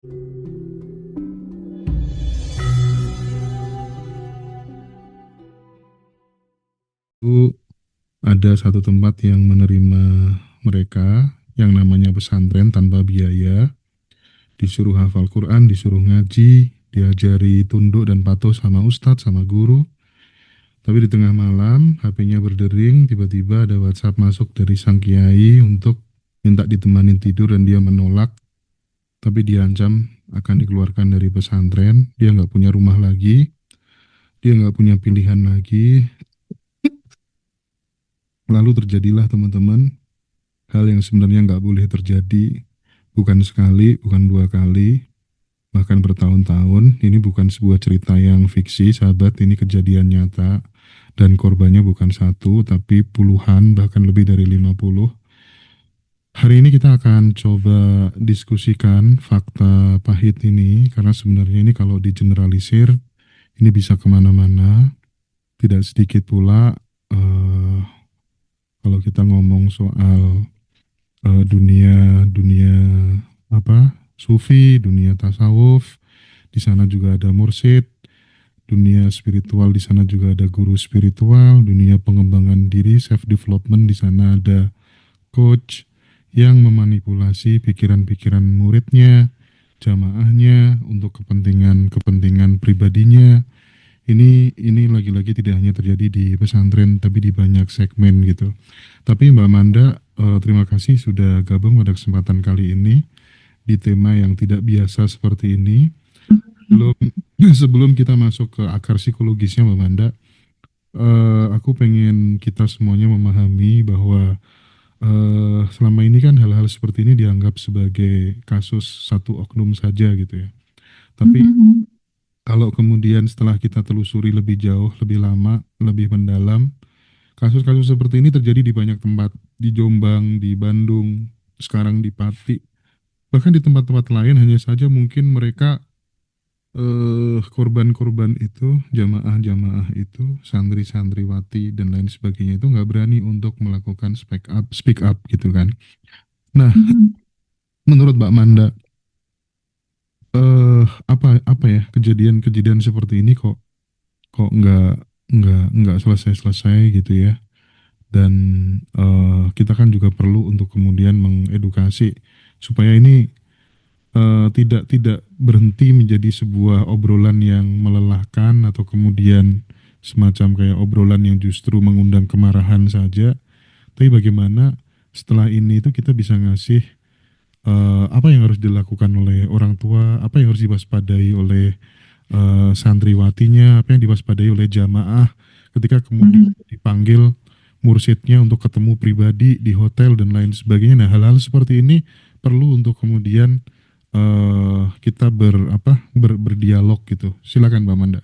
Itu ada satu tempat yang menerima mereka yang namanya pesantren tanpa biaya, disuruh hafal Quran, disuruh ngaji, diajari tunduk dan patuh sama ustadz, sama guru. Tapi di tengah malam, HP-nya berdering, tiba-tiba ada WhatsApp masuk dari sang kiai untuk minta ditemanin tidur dan dia menolak. Tapi diancam akan dikeluarkan dari pesantren, dia nggak punya rumah lagi, dia nggak punya pilihan lagi. Lalu terjadilah teman-teman hal yang sebenarnya nggak boleh terjadi, bukan sekali, bukan dua kali, bahkan bertahun-tahun. Ini bukan sebuah cerita yang fiksi, sahabat, ini kejadian nyata. Dan korbannya bukan satu, tapi puluhan, bahkan lebih dari 50. Hari ini kita akan coba diskusikan fakta pahit ini, karena sebenarnya ini kalau digeneralisir, ini bisa kemana-mana. Tidak sedikit pula eh, kalau kita ngomong soal dunia dunia apa sufi, dunia tasawuf, di sana juga ada mursyid, dunia spiritual di sana juga ada guru spiritual, dunia pengembangan diri, self development di sana ada coach yang memanipulasi pikiran-pikiran muridnya, jamaahnya untuk kepentingan-kepentingan pribadinya. Ini lagi-lagi tidak hanya terjadi di pesantren tapi di banyak segmen gitu. Tapi Mbak Manda, terima kasih sudah gabung pada kesempatan kali ini di tema yang tidak biasa seperti ini. Sebelum sebelum kita masuk ke akar psikologisnya Mbak Manda, aku pengen kita semuanya memahami bahwa selama ini kan hal-hal seperti ini dianggap sebagai kasus satu oknum saja gitu ya. Tapi Mhm. kalau kemudian setelah kita telusuri lebih jauh, lebih lama, lebih mendalam, kasus-kasus seperti ini terjadi di banyak tempat, di Jombang, di Bandung, sekarang di Pati, bahkan di tempat-tempat lain. Hanya saja mungkin mereka korban-korban itu, jamaah-jamaah itu, santri-santriwati dan lain sebagainya itu nggak berani untuk melakukan speak up gitu kan. Nah, Mhm. menurut Mbak Manda, apa ya kejadian-kejadian seperti ini kok kok nggak selesai-selesai gitu ya. Dan kita kan juga perlu untuk kemudian mengedukasi supaya ini tidak tidak berhenti menjadi sebuah obrolan yang melelahkan atau kemudian semacam kayak obrolan yang justru mengundang kemarahan saja. Tapi bagaimana setelah ini itu kita bisa ngasih apa yang harus dilakukan oleh orang tua, apa yang harus diwaspadai oleh santriwatinya, apa yang diwaspadai oleh jamaah ketika kemudian Mhm. dipanggil mursyidnya untuk ketemu pribadi di hotel dan lain sebagainya. Nah, hal-hal seperti ini perlu untuk kemudian kita berdialog gitu. Silakan Mbak Manda.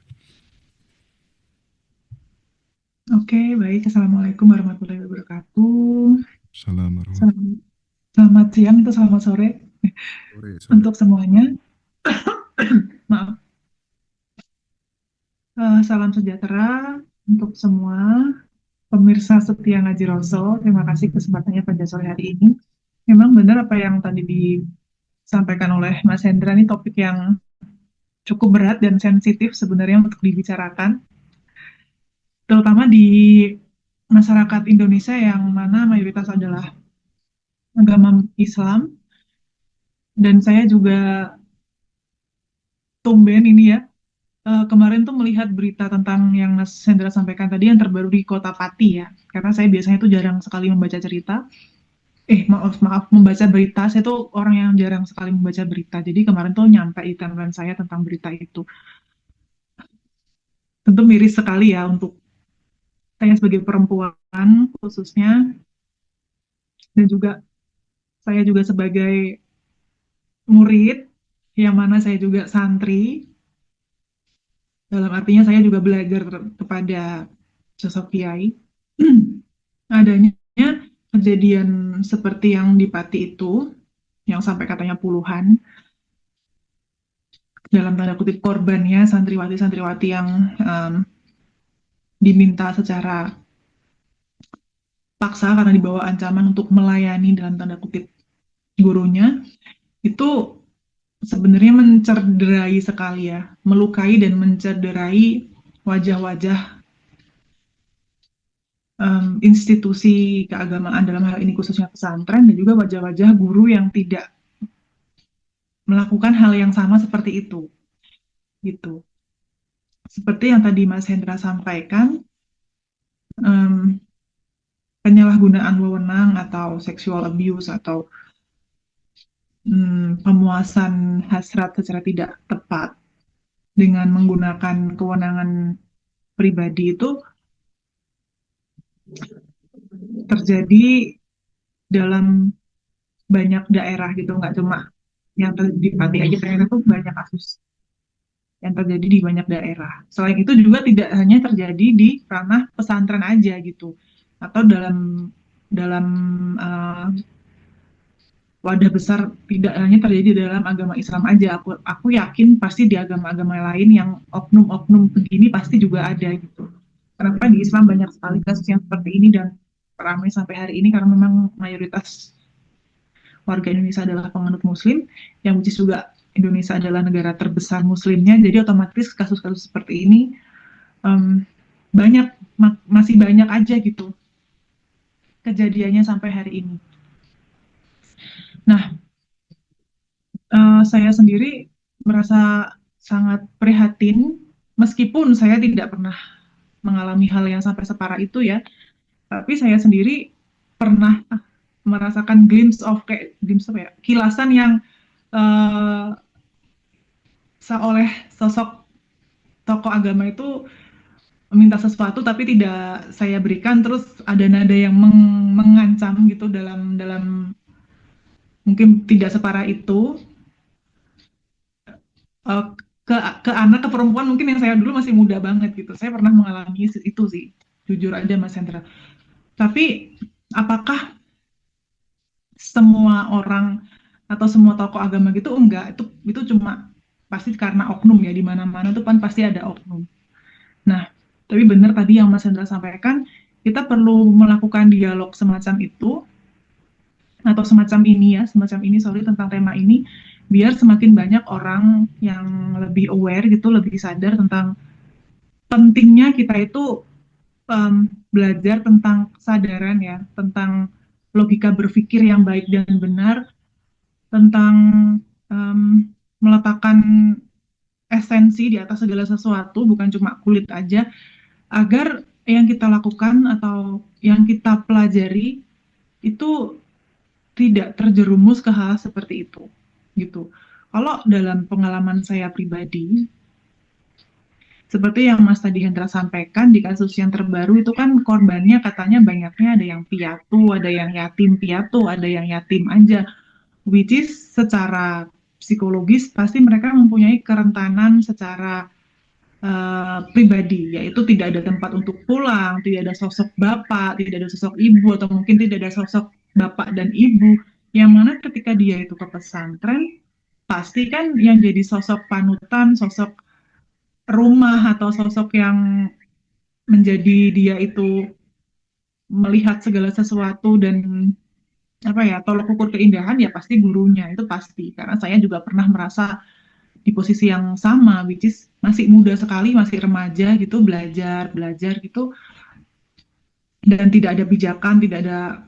Oke, baik. Assalamualaikum warahmatullahi wabarakatuh. Assalamualaikum. Selamat, selamat siang atau selamat sore Sore, sore. untuk semuanya. Maaf. Salam sejahtera untuk semua pemirsa setia Ngaji Roso. Terima kasih kesempatannya pada sore hari ini. Memang benar apa yang tadi disampaikan oleh Mas Hendra, ini topik yang cukup berat dan sensitif sebenarnya untuk dibicarakan, terutama di masyarakat Indonesia yang mana mayoritas adalah agama Islam. Dan saya juga tumben ini ya, kemarin tuh melihat berita tentang yang Mas Hendra sampaikan tadi yang terbaru di Kota Pati ya. Karena saya biasanya tuh jarang sekali membaca cerita. Maaf, maaf, membaca berita. Saya tuh orang yang jarang sekali membaca berita. Jadi kemarin tuh nyampe di timeline saya tentang berita itu. Tentu miris sekali ya untuk saya sebagai perempuan khususnya, dan juga saya juga sebagai murid, yang mana saya juga santri. Dalam artinya saya juga belajar kepada sosok kiai. Adanya kejadian seperti yang di Pati itu, yang sampai katanya puluhan, dalam tanda kutip korbannya santriwati-santriwati yang em, diminta secara paksa karena dibawa ancaman untuk melayani dalam tanda kutip gurunya, itu sebenarnya mencederai sekali ya, melukai dan mencederai wajah-wajah institusi keagamaan dalam hal ini khususnya pesantren dan juga wajah-wajah guru yang tidak melakukan hal yang sama seperti itu gitu. Seperti yang tadi Mas Hendra sampaikan, em, penyalahgunaan wewenang atau sexual abuse atau pemuasan hasrat secara tidak tepat dengan menggunakan kewenangan pribadi itu terjadi dalam banyak daerah gitu, nggak cuma yang terjadi di Pati aja, ternyata tuh banyak kasus yang terjadi di banyak daerah. Selain itu juga tidak hanya terjadi di ranah pesantren aja gitu, atau dalam dalam uh, wadah besar, tidak hanya terjadi dalam agama Islam aja. Aku yakin pasti di agama-agama lain yang oknum-oknum begini pasti juga ada gitu. Kenapa di Islam banyak sekali kasus yang seperti ini dan ramai sampai hari ini karena memang mayoritas warga Indonesia adalah penganut Muslim, yang which is juga Indonesia adalah negara terbesar Muslimnya, jadi otomatis kasus-kasus seperti ini um, banyak, masih banyak aja gitu kejadiannya sampai hari ini. Nah, saya sendiri merasa sangat prihatin, meskipun saya tidak pernah mengalami hal yang sampai separah itu ya, tapi saya sendiri pernah merasakan glimpse apa ya, kilasan yang uh, oleh sosok tokoh agama itu meminta sesuatu tapi tidak saya berikan, terus ada nada yang mengancam gitu dalam dalam mungkin tidak separah itu, uh, ke ke anak, ke perempuan mungkin yang saya dulu masih muda banget gitu. Saya pernah mengalami itu sih, jujur aja Mas Hendra. Tapi apakah semua orang atau semua tokoh agama gitu? Enggak, itu cuma pasti karena oknum ya, di mana-mana tuh kan pasti ada oknum. Nah, tapi benar tadi yang Mas Hendra sampaikan, kita perlu melakukan dialog semacam itu, atau semacam ini ya, semacam ini, sorry, tentang tema ini, biar semakin banyak orang yang lebih aware gitu, lebih sadar tentang pentingnya kita itu belajar tentang kesadaran ya, tentang logika berpikir yang baik dan benar, tentang meletakkan esensi di atas segala sesuatu, bukan cuma kulit aja, agar yang kita lakukan atau yang kita pelajari itu tidak terjerumus ke hal seperti itu gitu. Kalau dalam pengalaman saya pribadi, seperti yang Mas tadi Hendra sampaikan, di kasus yang terbaru itu kan korbannya katanya banyaknya ada yang piatu, ada yang yatim piatu, ada yang yatim aja, which is secara psikologis pasti mereka mempunyai kerentanan secara pribadi, yaitu tidak ada tempat untuk pulang, tidak ada sosok bapak, tidak ada sosok ibu, atau mungkin tidak ada sosok bapak dan ibu, yang mana ketika dia itu ke pesantren, pasti kan yang jadi sosok panutan, sosok rumah, atau sosok yang menjadi dia itu melihat segala sesuatu dan apa ya, tolok ukur keindahan ya pasti gurunya, itu pasti. Karena saya juga pernah merasa di posisi yang sama, which is masih muda sekali, masih remaja gitu, belajar belajar gitu, dan tidak ada pijakan, tidak ada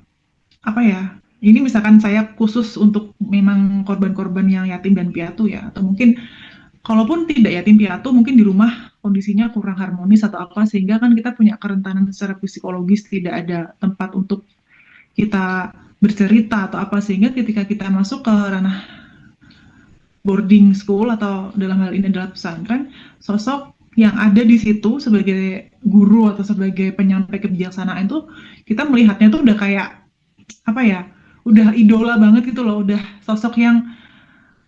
apa ya. Ini misalkan saya khusus untuk memang korban-korban yang yatim dan piatu ya, atau mungkin kalaupun tidak yatim piatu, mungkin di rumah kondisinya kurang harmonis atau apa, sehingga kan kita punya kerentanan secara psikologis, tidak ada tempat untuk kita bercerita atau apa, sehingga ketika kita masuk ke ranah boarding school atau dalam hal ini adalah pesantren, sosok yang ada di situ sebagai guru atau sebagai penyampai kebijaksanaan itu, kita melihatnya tuh udah kayak apa ya, udah idola banget gitu loh, udah sosok yang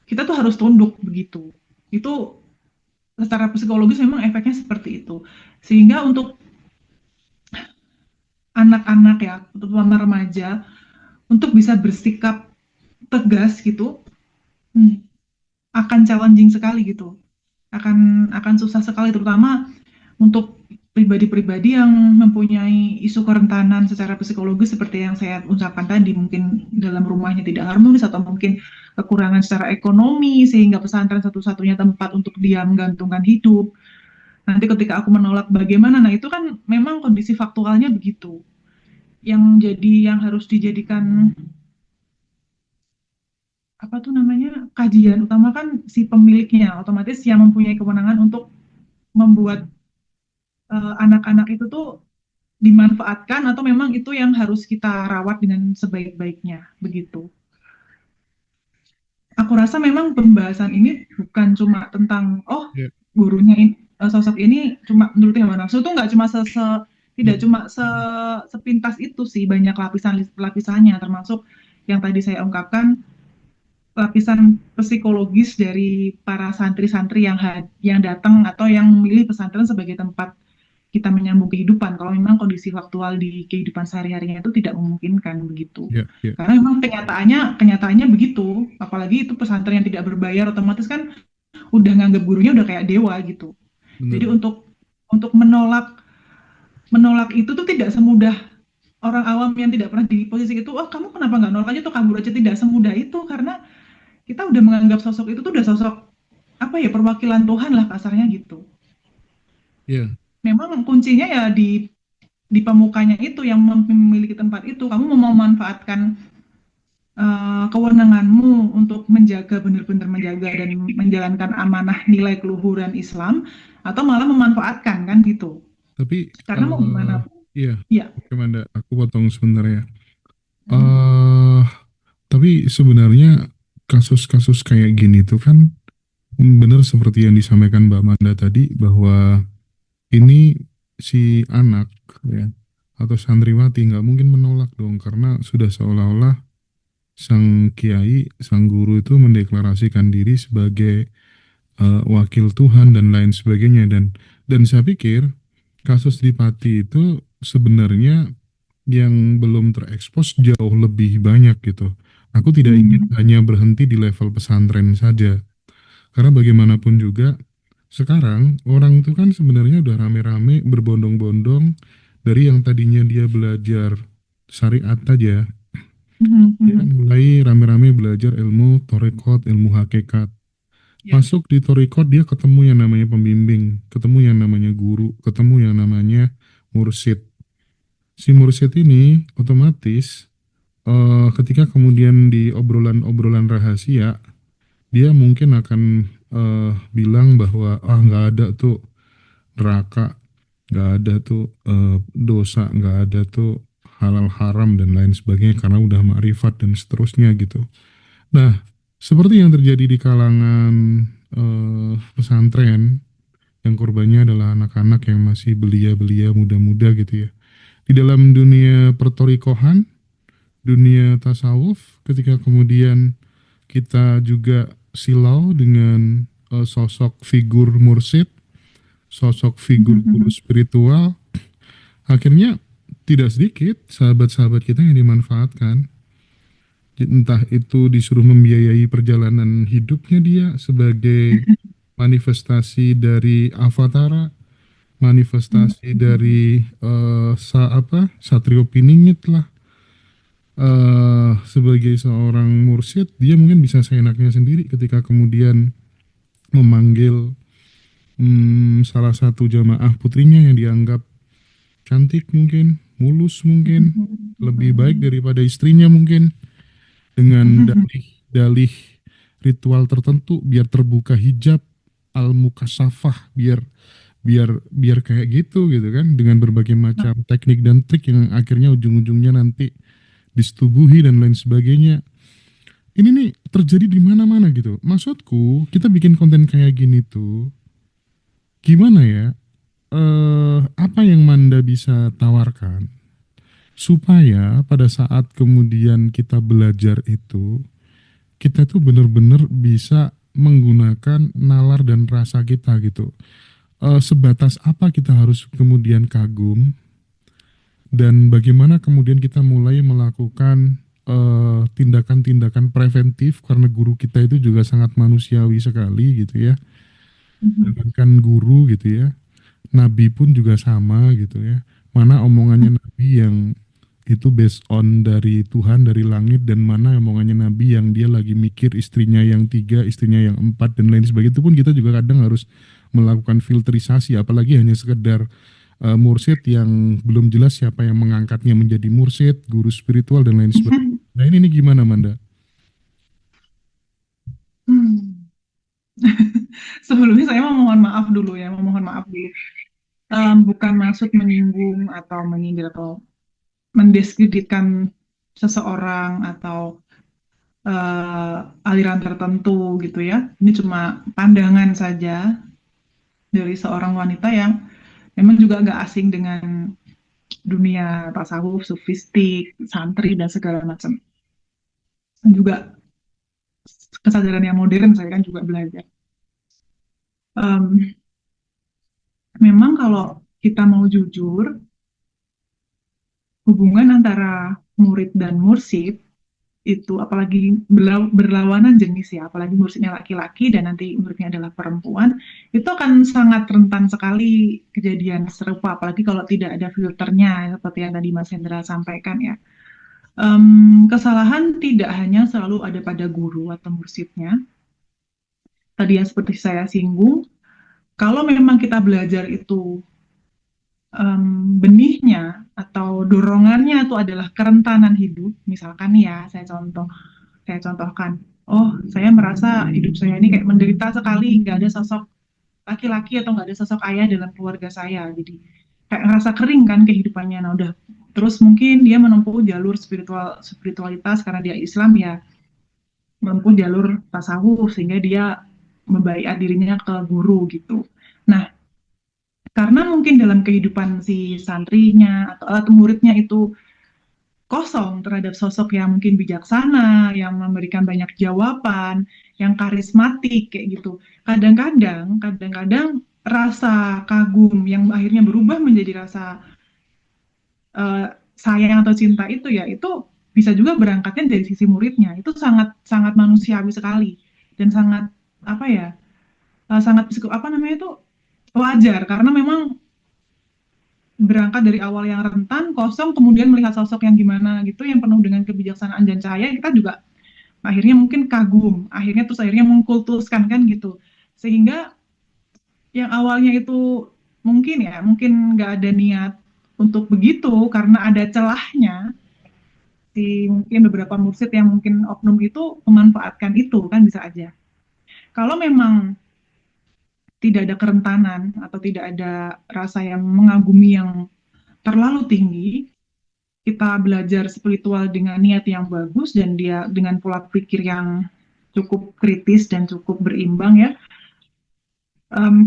kita tuh harus tunduk begitu. Itu secara psikologis memang efeknya seperti itu. Sehingga untuk anak-anak ya, terutama remaja, untuk bisa bersikap tegas gitu, akan challenging sekali gitu. Akan susah sekali, terutama untuk pribadi-pribadi yang mempunyai isu kerentanan secara psikologis seperti yang saya ucapkan tadi, mungkin dalam rumahnya tidak harmonis atau mungkin kekurangan secara ekonomi sehingga pesantren satu-satunya tempat untuk dia menggantungkan hidup. Nanti ketika aku menolak bagaimana, nah itu kan memang kondisi faktualnya begitu. Yang harus dijadikan apa tuh namanya kajian utama kan si pemiliknya, otomatis yang mempunyai kewenangan untuk membuat anak-anak itu tuh dimanfaatkan atau memang itu yang harus kita rawat dengan sebaik-baiknya begitu. Aku rasa memang pembahasan ini bukan cuma tentang Ya. gurunya ini, sosok ini cuma menurut Hewan Nafsu tuh nggak cuma tidak Hmm. cuma sepintas itu sih, banyak lapisannya termasuk yang tadi saya ungkapkan, lapisan psikologis dari para santri-santri yang datang atau yang memilih pesantren sebagai tempat kita menyambung kehidupan kalau memang kondisi faktual di kehidupan sehari-harinya itu tidak memungkinkan begitu. Ya, ya, Karena memang kenyataannya begitu, apalagi itu pesantren yang tidak berbayar otomatis kan udah nganggap gurunya udah kayak dewa gitu. benar. Jadi untuk menolak menolak itu tuh tidak semudah orang awam yang tidak pernah di posisi itu. Oh, kamu kenapa nggak nolak aja tuh, kabur aja, tidak semudah itu karena kita udah menganggap sosok itu tuh udah sosok apa ya, perwakilan Tuhan lah kasarnya gitu. Ya, Memang kuncinya ya di pemukanya itu yang memiliki tempat itu. Kamu mau memanfaatkan kewenanganmu untuk menjaga, benar-benar menjaga dan menjalankan amanah nilai keluhuran Islam, atau malah memanfaatkan kan gitu. tapi Karena mau gimana pun, iya, ya. oke Manda, aku potong sebentar ya. Mm, eh tapi sebenarnya kasus-kasus kayak gini tuh kan benar seperti yang disampaikan Mbak Manda tadi bahwa ini si anak ya atau santriwati nggak mungkin menolak dong karena sudah seolah-olah sang kiai, sang guru itu mendeklarasikan diri sebagai wakil Tuhan dan lain sebagainya dan saya pikir kasus di Pati itu sebenarnya yang belum terekspos jauh lebih banyak gitu. Aku tidak ingin mm, hanya berhenti di level pesantren saja. Karena bagaimanapun juga sekarang orang itu kan sebenarnya udah rame-rame berbondong-bondong dari yang tadinya dia belajar syariat aja. mm, Dia kan mm. mulai rame-rame belajar ilmu torekot, ilmu hakikat. Ya. Masuk di torekot dia ketemu yang namanya pembimbing, ketemu yang namanya guru, ketemu yang namanya mursyid. Si mursyid ini otomatis ketika kemudian di obrolan-obrolan rahasia, dia mungkin akan bilang bahwa nggak ada tuh neraka, nggak ada tuh dosa, nggak ada tuh halal haram dan lain sebagainya karena udah ma'rifat dan seterusnya gitu. Nah, seperti yang terjadi di kalangan pesantren yang korbannya adalah anak-anak yang masih belia-belia muda-muda gitu ya. Di dalam dunia pertorikohan, dunia tasawuf, ketika kemudian kita juga silau dengan sosok figur mursyid, sosok figur Mm, guru mm, spiritual, akhirnya tidak sedikit sahabat-sahabat kita yang dimanfaatkan. Entah itu disuruh membiayai perjalanan hidupnya dia sebagai manifestasi dari Avatara, mm, manifestasi mm, dari Satrio Piningit lah, sebagai seorang mursyid dia mungkin bisa seenaknya sendiri ketika kemudian memanggil salah satu jamaah putrinya yang dianggap cantik mungkin, mulus mungkin, lebih baik daripada istrinya mungkin, dengan mm. dalih-dalih ritual tertentu biar terbuka hijab al mukasafah biar biar biar kayak gitu kan dengan berbagai macam teknik dan trik yang akhirnya ujung-ujungnya nanti disetubuhi dan lain sebagainya. Ini nih terjadi di mana-mana gitu. Maksudku, kita bikin konten kayak gini tuh gimana ya? Apa yang Manda bisa tawarkan supaya pada saat kemudian kita belajar itu kita tuh benar-benar bisa menggunakan nalar dan rasa kita gitu. Sebatas apa kita harus kemudian kagum dan bagaimana kemudian kita mulai melakukan tindakan-tindakan preventif karena guru kita itu juga sangat manusiawi sekali gitu ya. Mhm. Jangankan guru gitu ya. nabi pun juga sama gitu ya. Mana omongannya nabi yang itu based on dari Tuhan dari langit, dan mana omongannya nabi yang dia lagi mikir istrinya yang tiga, istrinya yang empat, dan lain sebagainya. Itu pun kita juga kadang harus melakukan filterisasi, apalagi hanya sekedar mursyid yang belum jelas siapa yang mengangkatnya menjadi mursyid, guru spiritual dan lain sebagainya. Nah ini gimana Manda? Hmm. Sebelumnya saya mau mohon maaf dulu ya, mau mohon maaf dulu. Bukan maksud menyinggung atau menyindir atau mendiskreditkan seseorang atau aliran tertentu gitu ya. Ini cuma pandangan saja dari seorang wanita yang memang juga nggak asing dengan dunia tasawuf, sufistik, santri dan segala macam. Dan juga kesadaran yang modern saya kan juga belajar. Em, Memang kalau kita mau jujur, hubungan antara murid dan mursyid itu apalagi berlawanan jenis ya, apalagi mursyidnya laki-laki dan nanti muridnya adalah perempuan, itu akan sangat rentan sekali kejadian serupa, apalagi kalau tidak ada filternya seperti yang tadi Mas Hendra sampaikan ya. Kesalahan tidak hanya selalu ada pada guru atau mursyidnya. Tadi yang seperti saya singgung, kalau memang kita belajar itu benihnya atau dorongannya itu adalah kerentanan hidup, misalkan ya, saya contohkan, oh saya merasa hidup saya ini kayak menderita sekali, nggak ada sosok laki-laki atau nggak ada sosok ayah dalam keluarga saya, jadi kayak ngerasa kering kan kehidupannya. Nah udah, terus mungkin dia menempuh jalur spiritualitas karena dia Islam ya, menempuh jalur tasawuf sehingga dia membaiat dirinya ke guru gitu. Nah, karena mungkin dalam kehidupan si santrinya atau muridnya itu kosong terhadap sosok yang mungkin bijaksana, yang memberikan banyak jawaban, yang karismatik kayak gitu. Kadang-kadang rasa kagum yang akhirnya berubah menjadi rasa sayang atau cinta itu ya, itu bisa juga berangkatnya dari sisi muridnya. Itu sangat sangat manusiawi sekali dan sangat apa ya? Sangat apa namanya itu wajar karena memang berangkat dari awal yang rentan, kosong, kemudian melihat sosok yang gimana gitu, yang penuh dengan kebijaksanaan dan cahaya, kita juga akhirnya mungkin kagum, akhirnya mengkultuskan kan gitu. Sehingga yang awalnya itu mungkin nggak ada niat untuk begitu, karena ada celahnya, si mungkin beberapa mursid yang mungkin oknum itu memanfaatkan itu, kan bisa aja. Kalau memang tidak ada kerentanan atau tidak ada rasa yang mengagumi yang terlalu tinggi, kita belajar spiritual dengan niat yang bagus dan dia dengan pola pikir yang cukup kritis dan cukup berimbang ya.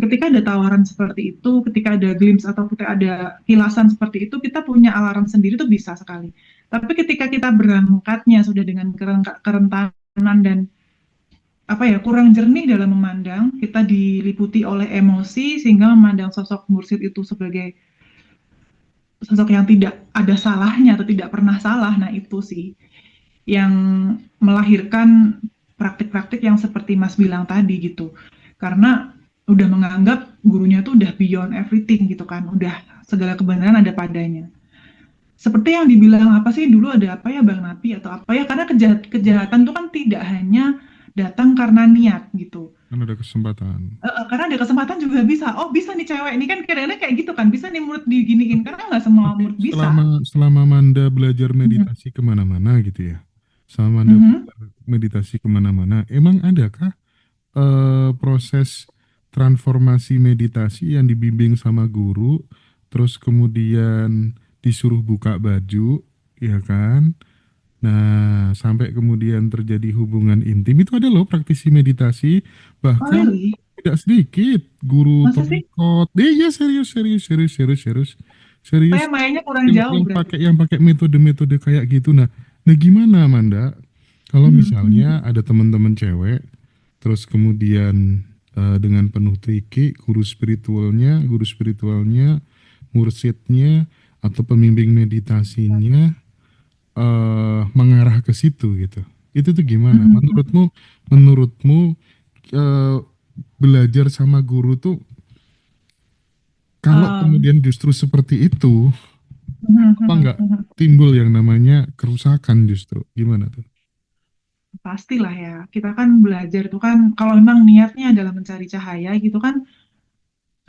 Ketika ada tawaran seperti itu, ketika ada glimpse atau ketika ada kilasan seperti itu, kita punya alarm sendiri tuh bisa sekali. Tapi ketika kita berangkatnya sudah dengan kerentanan dan apa ya kurang jernih dalam memandang, kita diliputi oleh emosi sehingga memandang sosok mursyid itu sebagai sosok yang tidak ada salahnya atau tidak pernah salah. Nah itu sih yang melahirkan praktik-praktik yang seperti Mas bilang tadi gitu. Karena udah menganggap gurunya tuh udah beyond everything gitu kan, udah segala kebenaran ada padanya. Seperti yang dibilang apa sih dulu ada apa ya Bang Napi atau apa ya, karena kejahatan tuh kan tidak hanya datang karena niat gitu. Kan ada kesempatan. Karena ada kesempatan juga bisa. Oh bisa nih cewek ini kan kira-kira kayak gitu kan, bisa nih murid diginiin karena nggak semua Tapi murid bisa. selama Manda belajar Mhm. meditasi kemana-mana gitu ya, selama Manda Mhm. belajar meditasi kemana-mana, emang adakah proses transformasi meditasi yang dibimbing sama guru, terus kemudian disuruh buka baju, ya kan? Nah, sampai kemudian terjadi hubungan intim, itu ada loh praktisi meditasi, Oh bahkan really? tidak sedikit guru Masa sih? torikot. Ya serius serius serius serius serius Saya serius mainnya kurang yang jauh berarti. pakai metode-metode kayak gitu. Nah gimana Amanda? Kalau Mhm. misalnya ada teman-teman cewek, terus kemudian dengan penuh triki, guru spiritualnya, mursyidnya atau pembimbing meditasinya mengarah ke situ gitu. Itu tuh gimana? Mhm. Menurutmu eh, belajar sama guru tuh kalau kemudian justru seperti itu, apa nggak timbul yang namanya kerusakan justru? Gimana tuh? pastilah ya. Kita kan belajar tuh kan kalau memang niatnya adalah mencari cahaya gitu kan,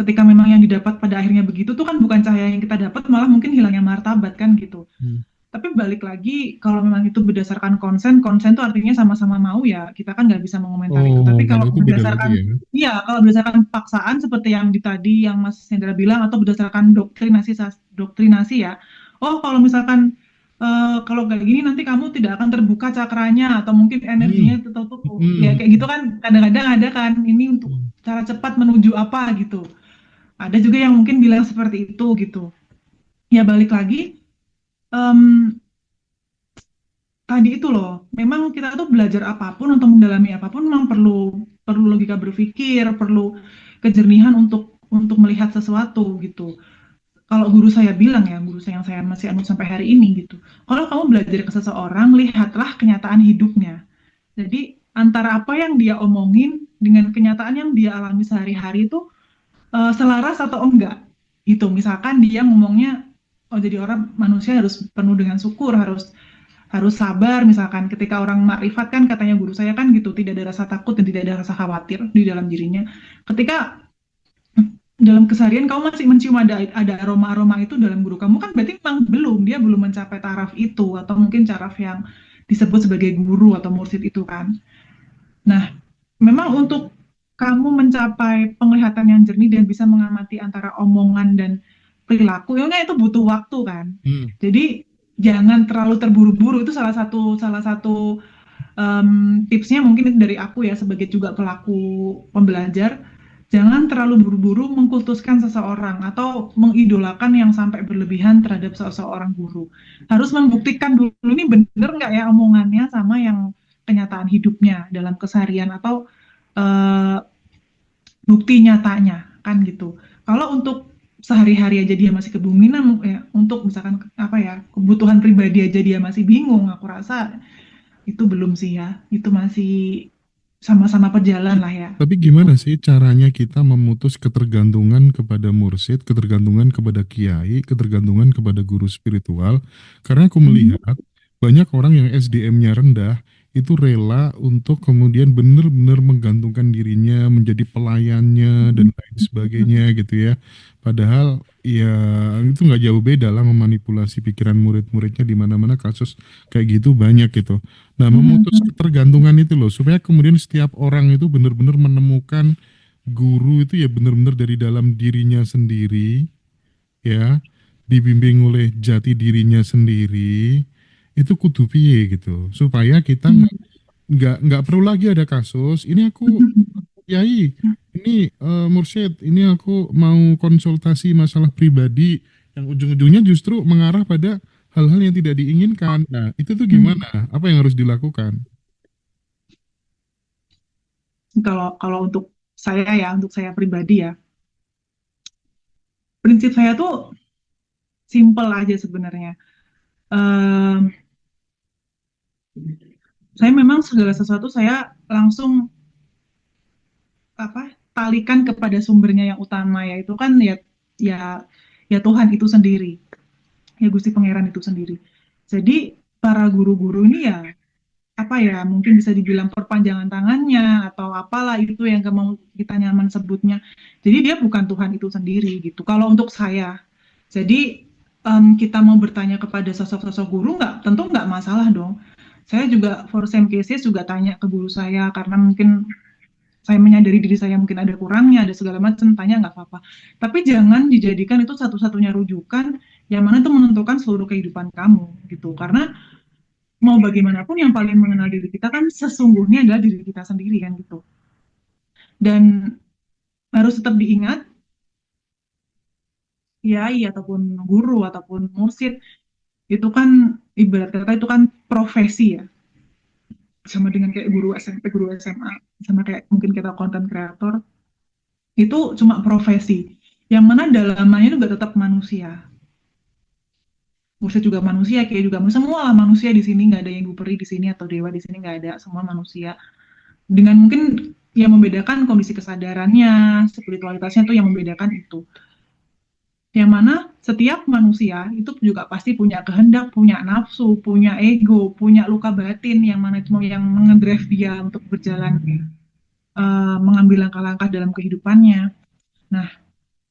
ketika memang yang didapat pada akhirnya begitu tuh kan bukan cahaya yang kita dapat, malah mungkin hilangnya martabat kan gitu. Hmm. Tapi balik lagi, kalau memang itu berdasarkan konsen, konsen itu artinya sama-sama mau ya, kita kan nggak bisa mengomentari itu. Oh, Tapi kalau kalau itu beda lagi berdasarkan, ya. iya, kalau berdasarkan paksaan seperti yang di tadi yang Mas Hendra bilang, atau berdasarkan doktrinasi ya, oh kalau misalkan kalau kayak gini nanti kamu tidak akan terbuka cakranya, atau mungkin Hmm. energinya tertutup, ya Hmm. kayak gitu kan kadang-kadang ada kan, ini untuk Hmm. cara cepat menuju apa gitu. Ada juga yang mungkin bilang seperti itu gitu. Ya balik lagi, em, tadi itu loh, memang kita tuh belajar apapun atau mendalami apapun memang perlu perlu logika berpikir, perlu kejernihan untuk melihat sesuatu gitu. Kalau guru saya bilang ya, guru saya yang saya masih anut sampai hari ini gitu. Kalau kamu belajar ke seseorang, lihatlah kenyataan hidupnya. Jadi antara apa yang dia omongin dengan kenyataan yang dia alami sehari-hari itu selaras atau enggak. Itu misalkan dia ngomongnya, oh jadi orang manusia harus penuh dengan syukur, harus harus sabar, misalkan ketika orang makrifat kan katanya guru saya kan gitu, tidak ada rasa takut dan tidak ada rasa khawatir di dalam dirinya. Ketika dalam keseharian kamu masih mencium ada aroma-aroma itu dalam guru kamu, kan berarti memang dia belum mencapai taraf itu, atau mungkin taraf yang disebut sebagai guru atau mursyid itu kan. Nah, memang untuk kamu mencapai penglihatan yang jernih dan bisa mengamati antara omongan dan perilaku, ya itu butuh waktu kan. Hmm. Jadi jangan terlalu terburu-buru, itu salah satu tipsnya mungkin dari aku ya sebagai juga pelaku pembelajar. Jangan terlalu buru-buru mengkultuskan seseorang atau mengidolakan yang sampai berlebihan terhadap seseorang guru. Harus membuktikan dulu ini benar nggak ya omongannya sama yang kenyataan hidupnya dalam keseharian, atau uh, bukti nyatanya kan gitu. Kalau untuk sehari-hari aja dia masih kebingungan ya, untuk misalkan apa ya, kebutuhan pribadi aja dia masih bingung, aku rasa itu belum sih ya, itu masih sama-sama perjalanan lah ya Tapi gitu. gimana sih caranya kita memutus ketergantungan kepada mursyid, ketergantungan kepada kiai, ketergantungan kepada guru spiritual? Karena aku Mhm. melihat banyak orang yang SDM-nya rendah itu rela untuk kemudian benar-benar menggantungkan dirinya menjadi pelayannya dan lain sebagainya gitu ya. Padahal ya itu nggak jauh beda lah memanipulasi pikiran murid-muridnya, di mana-mana kasus kayak gitu banyak gitu. Nah, memutus Mhm. ketergantungan itu loh, supaya kemudian setiap orang itu benar-benar menemukan guru itu ya benar-benar dari dalam dirinya sendiri, ya, dibimbing oleh jati dirinya sendiri, itu kudu piye gitu, supaya kita nggak perlu lagi ada kasus. Ini aku Yai, ini Mursyid, ini aku mau konsultasi masalah pribadi yang ujung-ujungnya justru mengarah pada hal-hal yang tidak diinginkan. Nah, itu tuh gimana? Apa yang harus dilakukan? Kalau kalau untuk saya ya, untuk saya pribadi ya, prinsip saya tuh simple aja sebenarnya. Em, saya memang segala sesuatu saya langsung apa talikan kepada sumbernya yang utama, yaitu kan ya ya Tuhan itu sendiri, ya Gusti Pangeran itu sendiri. Jadi para guru-guru ini ya apa ya, mungkin bisa dibilang perpanjangan tangannya atau apalah itu yang mau kita nyaman sebutnya. Jadi dia bukan Tuhan itu sendiri gitu. Kalau untuk saya, jadi kita mau bertanya kepada sosok-sosok guru, nggak tentu nggak masalah dong. Saya juga for same cases juga tanya ke guru saya, karena mungkin saya menyadari diri saya mungkin ada kurangnya, ada segala macam, tanya nggak apa-apa. Tapi jangan dijadikan itu satu-satunya rujukan yang mana itu menentukan seluruh kehidupan kamu gitu. Karena mau bagaimanapun yang paling mengenal diri kita kan sesungguhnya adalah diri kita sendiri kan gitu. Dan harus tetap diingat, kiai ataupun guru ataupun mursyid itu kan ibarat kata itu kan profesi ya. Sama dengan kayak guru SMP, guru SMA, sama kayak mungkin kita konten kreator, itu cuma profesi. Yang mana dalamannya juga tetap manusia. Mursyid juga manusia, kiai juga manusia, semua lah manusia di sini, nggak ada yang guperi di sini atau dewa di sini, nggak ada, semua manusia. Dengan mungkin yang membedakan kondisi kesadarannya, spiritualitasnya tuh yang membedakan itu. Yang mana setiap manusia itu juga pasti punya kehendak, punya nafsu, punya ego, punya luka batin yang mana itu yang mengedrive dia untuk berjalan, mengambil langkah-langkah dalam kehidupannya. Nah,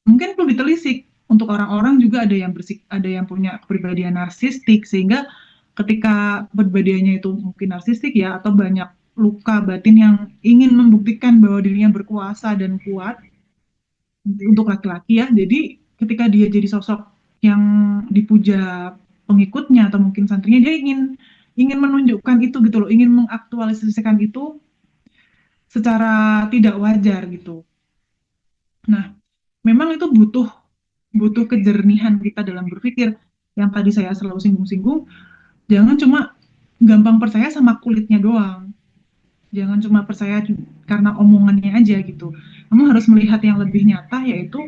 mungkin perlu ditelisik untuk orang-orang juga ada yang punya kepribadian narsistik sehingga ketika kepribadiannya itu mungkin narsistik ya atau banyak luka batin yang ingin membuktikan bahwa dirinya berkuasa dan kuat untuk laki-laki ya. Jadi ketika dia jadi sosok yang dipuja pengikutnya atau mungkin santrinya dia ingin ingin menunjukkan itu gitu loh, ingin mengaktualisasikan itu secara tidak wajar gitu. Nah, memang itu butuh butuh kejernihan kita dalam berpikir. Yang tadi saya selalu singgung-singgung, jangan cuma gampang percaya sama kulitnya doang. Jangan cuma percaya karena omongannya aja gitu. Kamu harus melihat yang lebih nyata, yaitu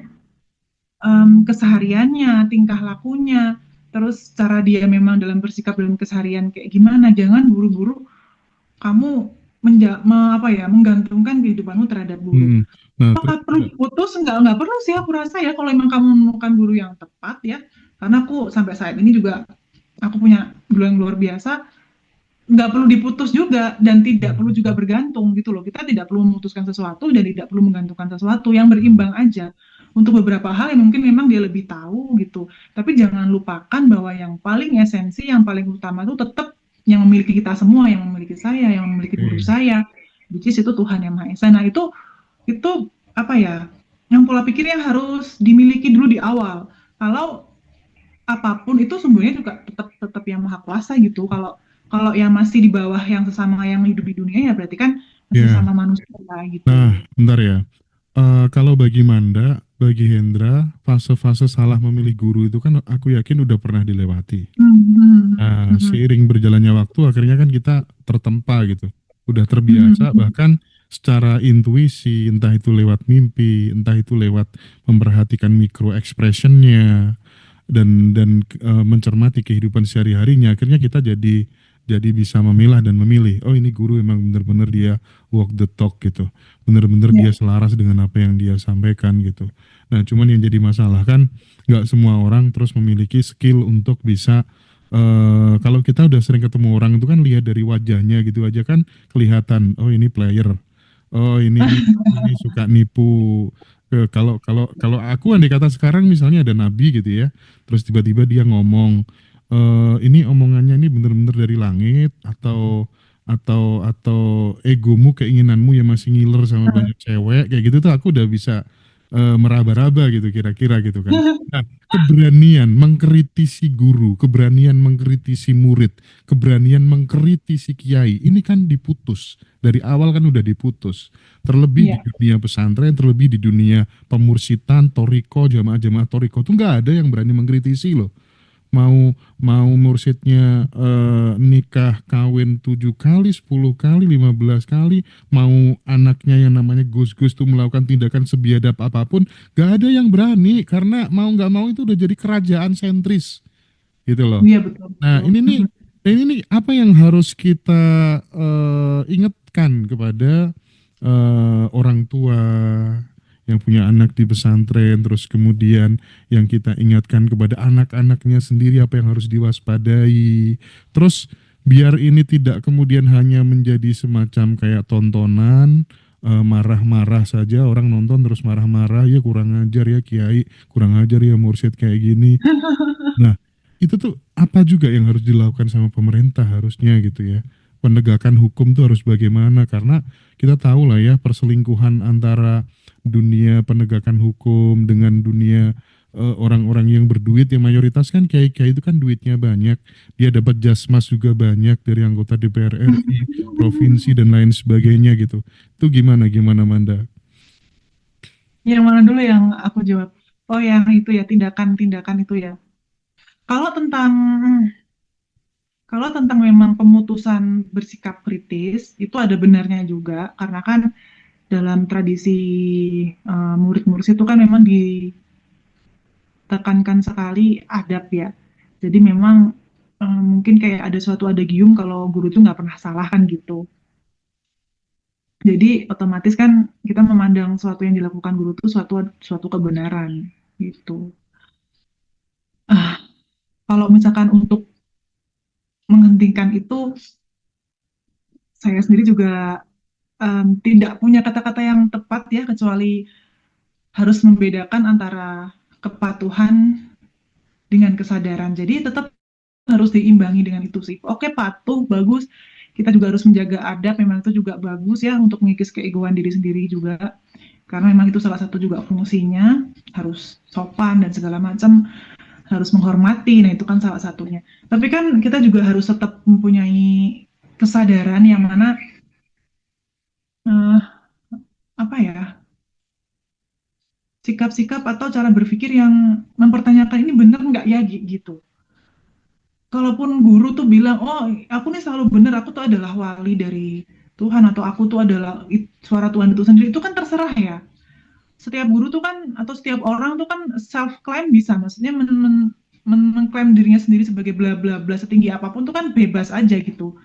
kesehariannya, tingkah lakunya, terus cara dia memang dalam bersikap dalam keseharian kayak gimana. Jangan buru-buru kamu apa ya, menggantungkan kehidupanmu terhadap guru. Mm-mm. Nah, terus Apakah perlu diputus? Nggak perlu sih aku rasa ya kalau memang kamu menemukan guru yang tepat ya. Karena aku sampai saat ini juga aku punya guru yang luar biasa, nggak perlu diputus juga dan tidak perlu juga bergantung gitu loh. Kita tidak perlu memutuskan sesuatu dan tidak perlu menggantungkan sesuatu yang berimbang aja. Untuk beberapa hal yang mungkin memang dia lebih tahu gitu. Tapi jangan lupakan bahwa yang paling esensi, yang paling utama itu tetap yang memiliki kita semua, yang memiliki saya, yang memiliki guru oke. saya, which is itu Tuhan yang Maha Esa. Nah, itu apa ya? Yang pola pikir yang harus dimiliki dulu di awal. Kalau apapun itu sumbernya juga tetap tetap yang maha kuasa gitu. Kalau kalau yang masih di bawah yang sesama yang hidup di dunia ya berarti kan masih Ya, sama manusia nah, gitu. bentar ya. Kalau bagi Manda, bagi Hendra, fase-fase salah memilih guru itu kan aku yakin udah pernah dilewati. Hmm, Nah, seiring berjalannya waktu akhirnya kan kita tertempa gitu. Udah terbiasa hmm, bahkan secara intuisi, entah itu lewat mimpi, entah itu lewat memperhatikan micro expressionnya dan mencermati kehidupan sehari-harinya, akhirnya kita jadi bisa memilah dan memilih. Oh, ini guru emang benar-benar dia walk the talk gitu. Benar-benar dia ya, selaras dengan apa yang dia sampaikan gitu. Nah, cuman yang jadi masalah kan nggak semua orang terus memiliki skill untuk bisa kalau kita udah sering ketemu orang itu kan lihat dari wajahnya gitu aja kan kelihatan, oh ini player, oh ini suka nipu. Kalau kalau kalau aku andai kata sekarang misalnya ada nabi gitu ya, terus tiba-tiba dia ngomong, ini omongannya ini bener-bener dari langit atau egomu keinginanmu yang masih ngiler sama banyak cewek kayak gitu tuh aku udah bisa meraba-raba gitu kira-kira gitu kan. Nah, keberanian mengkritisi guru, keberanian mengkritisi murid, keberanian mengkritisi kiai, ini kan diputus. Dari awal kan udah diputus. Terlebih di ya, dunia pesantren, terlebih di dunia pemursitan, toriko, jamaah-jamaah toriko tuh nggak ada yang berani mengkritisi loh. Mau mau mursidnya nikah kawin 7 kali, 10 kali, 15 kali, mau anaknya yang namanya Gus-Gus tuh melakukan tindakan sebiadab apapun, gak ada yang berani karena mau nggak mau itu udah jadi kerajaan sentris gitu loh. iya betul Nah, betul. ini nih apa yang harus kita ingatkan kepada orang tua yang punya anak di pesantren, terus kemudian yang kita ingatkan kepada anak-anaknya sendiri apa yang harus diwaspadai. Terus biar ini tidak kemudian hanya menjadi semacam kayak tontonan, marah-marah saja orang nonton terus marah-marah, ya kurang ajar ya kiai, kurang ajar ya mursyid kayak gini. Nah, itu tuh apa juga yang harus dilakukan sama pemerintah harusnya gitu ya. Penegakan hukum tuh harus bagaimana karena kita tahu lah ya perselingkuhan antara dunia penegakan hukum dengan dunia orang-orang yang berduit yang mayoritas kan kiai-kiai itu kan duitnya banyak. Dia dapat jasmas juga banyak dari anggota DPR RI, provinsi dan lain sebagainya gitu. Itu gimana gimana Manda? Yang mana dulu yang aku jawab? Oh, yang itu ya, tindakan-tindakan itu ya. Kalau tentang kalau tentang memang pemutusan bersikap kritis itu ada benarnya juga karena kan dalam tradisi murid-murid itu kan memang ditekankan sekali adab ya. Jadi memang mungkin kayak ada suatu adagium kalau guru itu nggak pernah salah kan gitu. Jadi otomatis kan kita memandang suatu yang dilakukan guru itu suatu suatu kebenaran gitu. Ah, kalau misalkan untuk menghentikan itu, saya sendiri juga tidak punya kata-kata yang tepat ya, kecuali harus membedakan antara kepatuhan dengan kesadaran. Jadi tetap harus diimbangi dengan itu sih. Oke, patuh, bagus. Kita juga harus menjaga adab, memang itu juga bagus ya untuk mengikis keegoan diri sendiri juga. Karena memang itu salah satu juga fungsinya, harus sopan dan segala macam, harus menghormati. Nah, itu kan salah satunya. Tapi kan kita juga harus tetap mempunyai kesadaran yang mana eh, apa ya, sikap-sikap atau cara berpikir yang mempertanyakan ini benar nggak ya gitu. Kalaupun guru tuh bilang, oh aku nih selalu benar, aku tuh adalah wali dari Tuhan atau aku tuh adalah suara Tuhan itu sendiri, itu kan terserah ya. Setiap guru tuh kan atau setiap orang tuh kan self claim bisa, maksudnya mengklaim dirinya sendiri sebagai bla bla bla setinggi apapun tuh kan bebas aja gitu.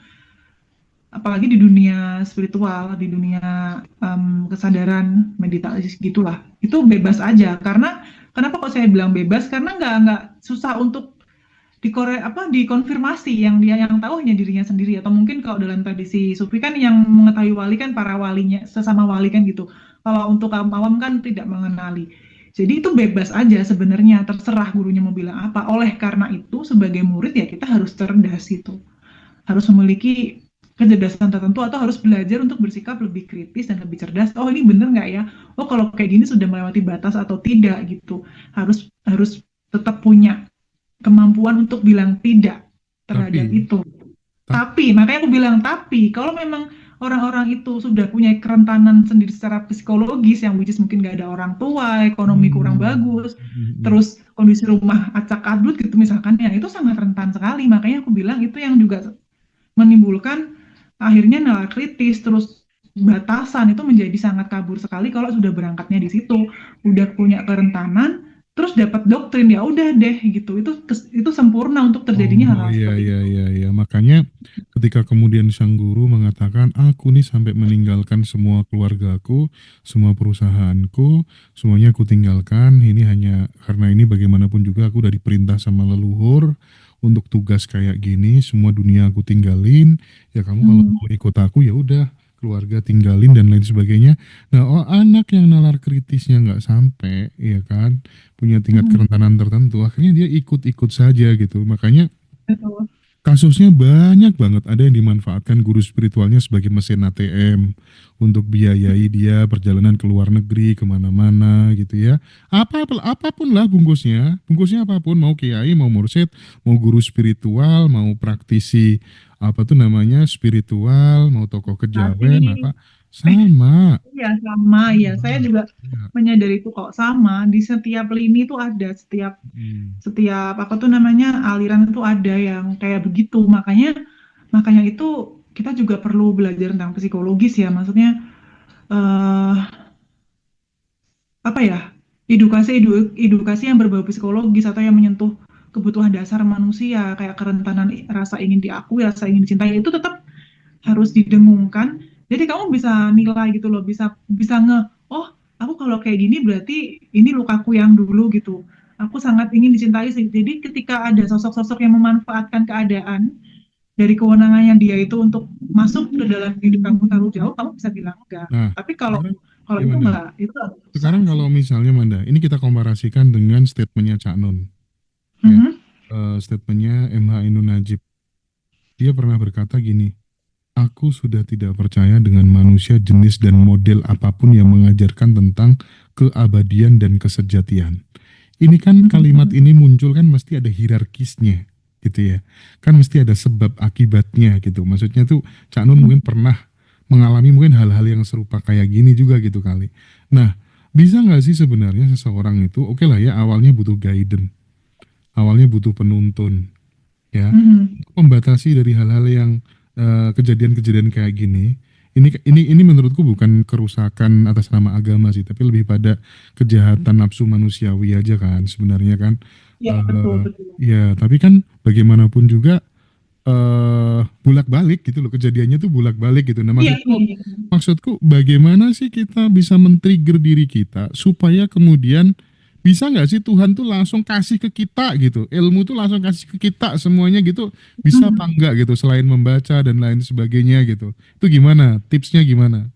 Apalagi di dunia spiritual, di dunia kesadaran, meditasi gitulah, itu bebas aja. Karena kenapa kok saya bilang bebas? Karena nggak susah untuk dikonfirmasi, yang dia yang tahu hanya dirinya sendiri. Atau mungkin kalau dalam tradisi sufi kan yang mengetahui wali kan para walinya, sesama wali kan gitu. Kalau untuk kaum awam kan tidak mengenali. Jadi itu bebas aja sebenarnya, terserah gurunya mau bilang apa. Oleh karena itu sebagai murid ya kita harus cerdas gitu, harus memiliki kecerdasan tertentu atau harus belajar untuk bersikap lebih kritis dan lebih cerdas. Oh ini bener nggak ya? Oh kalau kayak gini sudah melewati batas atau tidak gitu. Harus harus tetap punya kemampuan untuk bilang tidak terhadap Tapi, itu. tak, Tapi makanya aku bilang tapi kalau memang orang-orang itu sudah punya kerentanan sendiri secara psikologis yang which is mungkin nggak ada orang tua, ekonomi kurang hmm, bagus, hmm, hmm. terus kondisi rumah acak adut gitu misalkan, ya itu sangat rentan sekali. Makanya aku bilang itu yang juga menimbulkan akhirnya nalar kritis, terus batasan itu menjadi sangat kabur sekali kalau sudah berangkatnya di situ, udah punya kerentanan, terus dapat doktrin ya udah deh gitu, itu sempurna untuk terjadinya Oh hal-hal iya seperti iya itu. iya iya, makanya ketika kemudian sang guru mengatakan aku nih sampai meninggalkan semua keluargaku, semua perusahaanku, semuanya aku tinggalkan, ini hanya karena ini bagaimanapun juga aku udah diperintah sama leluhur untuk tugas kayak gini, semua dunia aku tinggalin, ya kamu kalau Hmm, mau ikut aku ya udah, keluarga tinggalin dan lain sebagainya. Nah, oh anak yang nalar kritisnya nggak sampai, ya kan, punya tingkat hmm, kerentanan tertentu, akhirnya dia ikut-ikut saja gitu. Makanya betul. kasusnya banyak banget, ada yang dimanfaatkan guru spiritualnya sebagai mesin ATM untuk biayai dia perjalanan ke luar negeri kemana-mana gitu ya. Apapun lah bungkusnya, bungkusnya apapun, mau kiai, mau mursyid, mau guru spiritual, mau praktisi apa tuh namanya spiritual, mau tokoh kejawen Tapi apa, sama. iya sama ya, saya Sama. juga Ya. menyadari itu kok, sama di setiap lini itu ada, setiap Hmm. setiap apa tuh namanya aliran itu ada yang kayak begitu. Makanya itu kita juga perlu belajar tentang psikologis ya, maksudnya eh apa ya, edukasi yang berbau psikologis atau yang menyentuh kebutuhan dasar manusia kayak kerentanan rasa ingin diakui, rasa ingin dicintai, itu tetap harus didengungkan. Jadi kamu bisa nilai gitu loh, bisa bisa oh aku kalau kayak gini berarti ini lukaku yang dulu gitu. Aku sangat ingin dicintai sih. Jadi ketika ada sosok-sosok yang memanfaatkan keadaan dari kewenangannya dia itu untuk masuk ke dalam hidup kamu terlalu jauh, kamu bisa bilang enggak. Nah, Tapi kalau sekarang kalau ya itu Manda. enggak, itu agak susah Sekarang sih. kalau misalnya Manda, ini kita komparasikan dengan statementnya Cak Nun, ya, Mhm. statementnya MH Ainun Najib. Dia pernah berkata gini, aku sudah tidak percaya dengan manusia jenis dan model apapun yang mengajarkan tentang keabadian dan kesejatian. Ini kan kalimat Mhm. ini muncul kan mesti ada hierarkisnya, gitu ya. Kan mesti ada sebab akibatnya gitu. Maksudnya tuh Cak Nun mungkin pernah mengalami mungkin hal-hal yang serupa kayak gini juga gitu kali. Nah, bisa nggak sih sebenarnya seseorang itu, oke lah ya awalnya butuh guidance, awalnya butuh penuntun, ya, Mhm. untuk membatasi dari hal-hal yang kejadian-kejadian kayak gini. Ini menurutku bukan kerusakan atas nama agama sih, tapi lebih pada kejahatan nafsu manusiawi aja kan sebenarnya kan. Iya, betul, eh betul. ya, tapi kan bagaimanapun juga bolak-balik gitu loh, kejadiannya tuh bolak-balik gitu. Nah, Iya, iya, maksudku iya. maksudku bagaimana sih kita bisa men-trigger diri kita supaya kemudian Bisa nggak sih Tuhan tuh langsung kasih ke kita gitu, ilmu tuh langsung kasih ke kita semuanya gitu, bisa apa Hmm. enggak gitu, selain membaca dan lain sebagainya gitu. Itu gimana? Tipsnya gimana?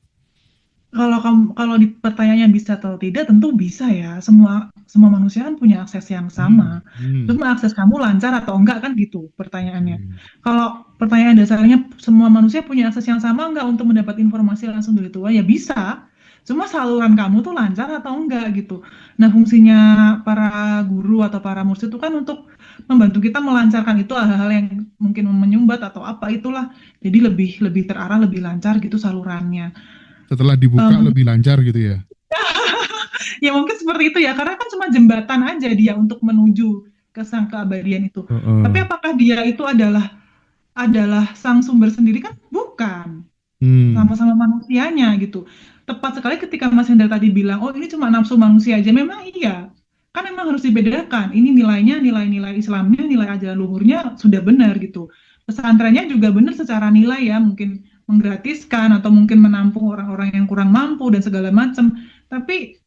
Kalau di pertanyaannya bisa atau tidak, tentu bisa ya. Semua semua manusia kan punya akses yang Hmm, sama. hmm, Cuma akses kamu lancar atau enggak kan gitu pertanyaannya. hmm. Kalau pertanyaan dasarnya semua manusia punya akses yang sama enggak untuk mendapat informasi langsung dari Tuhan? Ya bisa. Cuma saluran kamu tuh lancar atau enggak gitu. Nah, fungsinya para guru atau para mursyid itu kan untuk membantu kita melancarkan itu hal-hal yang mungkin menyumbat atau apa itulah. Jadi lebih lebih terarah, lebih lancar gitu salurannya. Setelah dibuka lebih lancar gitu ya. Ya mungkin seperti itu ya, karena kan cuma jembatan aja dia untuk menuju ke sang keabadian itu. Tapi Heeh. apakah dia itu adalah sang sumber sendiri kan? Bukan. Hmm, Sama-sama manusianya gitu. Tepat sekali ketika Mas Hendra tadi bilang, oh ini cuma nafsu manusia aja. Memang iya. Kan memang harus dibedakan. Ini nilainya, nilai-nilai Islamnya, nilai ajaran luhurnya sudah benar gitu. Pesantrennya juga benar secara nilai ya, mungkin menggratiskan atau mungkin menampung orang-orang yang kurang mampu dan segala macam. Tapi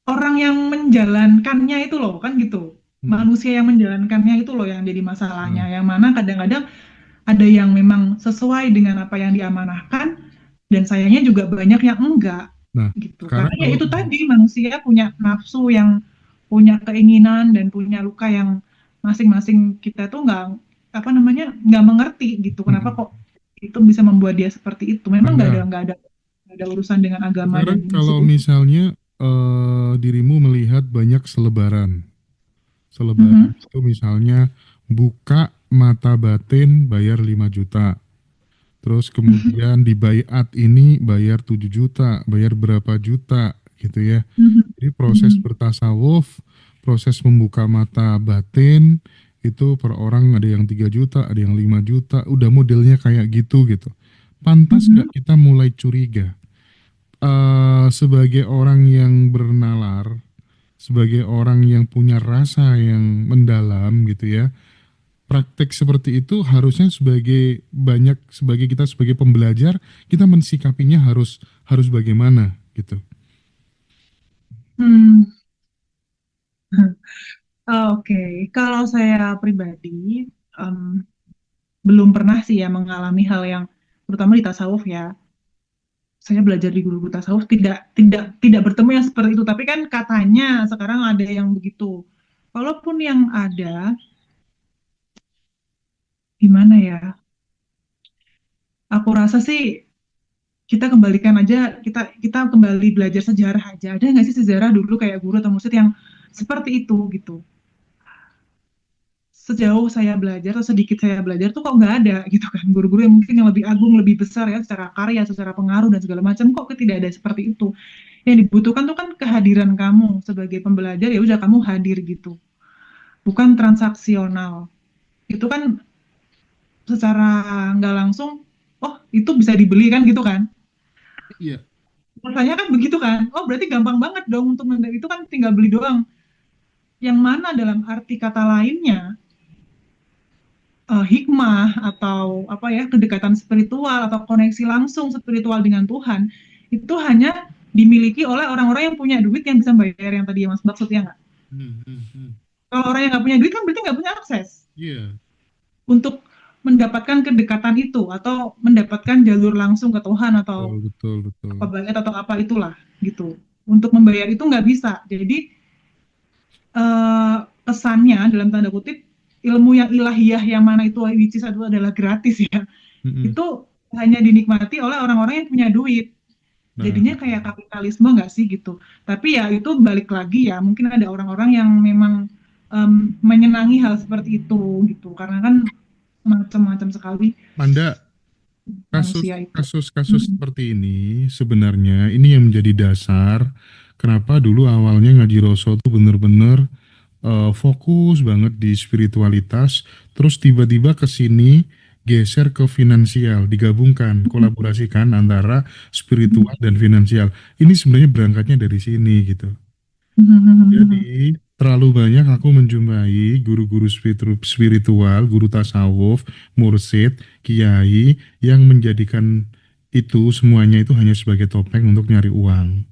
orang yang menjalankannya itu loh kan gitu, hmm. manusia yang menjalankannya itu loh yang jadi masalahnya, Nah, yang mana kadang-kadang ada yang memang sesuai dengan apa yang diamanahkan dan sayangnya juga banyak yang enggak nah, gitu, karena sekarang ya kalau itu tadi manusia punya nafsu yang punya keinginan dan punya luka yang masing-masing kita tuh nggak apa namanya nggak mengerti gitu kenapa hmm. kok itu bisa membuat dia seperti itu, memang Anda nggak ada urusan dengan agama dan sekarang ini kalau suku. misalnya dirimu melihat banyak selebaran, selebaran Mhm. itu misalnya buka mata batin bayar 5 juta. Terus kemudian di baiat ini bayar 7 juta, bayar berapa juta gitu ya. Mhm. Jadi proses Mhm. bertasawuf, proses membuka mata batin itu per orang ada yang 3 juta, ada yang 5 juta, udah modelnya kayak gitu gitu. Pantas nggak Mhm. kita mulai curiga? Sebagai orang yang bernalar, sebagai orang yang punya rasa yang mendalam gitu ya, praktek seperti itu harusnya sebagai kita sebagai pembelajar, kita mensikapinya harus harus bagaimana gitu. Hmm. Oke, kalau saya pribadi em, belum pernah sih ya mengalami hal yang terutama di tasawuf ya. Saya belajar di guru tasawuf tidak bertemu yang seperti itu. Tapi kan katanya sekarang ada yang begitu. Walaupun yang ada, gimana ya? Aku rasa sih kita kembalikan aja, kita kita kembali belajar sejarah aja. Ada nggak sih sejarah dulu kayak guru atau murid yang seperti itu gitu? Sejauh saya belajar atau sedikit saya belajar tuh kok nggak ada gitu kan, guru-guru yang mungkin yang lebih agung lebih besar ya secara karya secara pengaruh dan segala macam kok tidak ada seperti itu. Yang dibutuhkan tuh kan kehadiran kamu sebagai pembelajar, ya udah kamu hadir gitu, bukan transaksional. Itu kan secara nggak langsung, oh itu bisa dibeli kan gitu kan, Iya. rasanya kan begitu kan, oh berarti gampang banget dong untuk itu kan tinggal beli doang, yang mana dalam arti kata lainnya hikmah atau apa ya kedekatan spiritual atau koneksi langsung spiritual dengan Tuhan itu hanya dimiliki oleh orang-orang yang punya duit yang bisa bayar yang tadi ya Mas maksudnya nggak? Hmm, hmm, hmm. Kalau orang yang nggak punya duit kan berarti nggak punya akses Iya, untuk mendapatkan kedekatan itu atau mendapatkan jalur langsung ke Tuhan betul, atau betul, betul. apa banget atau apa itulah gitu. Untuk membayar itu nggak bisa. Jadi kesannya dalam tanda kutip ilmu yang ilahiyah yang mana itu which is itu adalah gratis ya Mm-mm. itu hanya dinikmati oleh orang-orang yang punya duit. Nah, Jadinya kayak kapitalisme nggak sih gitu. Tapi ya itu balik lagi ya, mungkin ada orang-orang yang memang menyenangi hal seperti itu gitu. Karena kan macam-macam sekali Anda, manusia itu. kasus-kasus Mm-mm. seperti ini sebenarnya ini yang menjadi dasar kenapa dulu awalnya ngaji Roso tuh bener-bener fokus banget di spiritualitas, terus tiba-tiba ke sini geser ke finansial, digabungkan, kolaborasikan antara spiritual dan finansial. Ini sebenarnya berangkatnya dari sini gitu. Mm-mm. Jadi terlalu banyak aku menjumpai guru-guru spiritual, guru tasawuf, mursid, kiai yang menjadikan itu semuanya itu hanya sebagai topeng untuk nyari uang.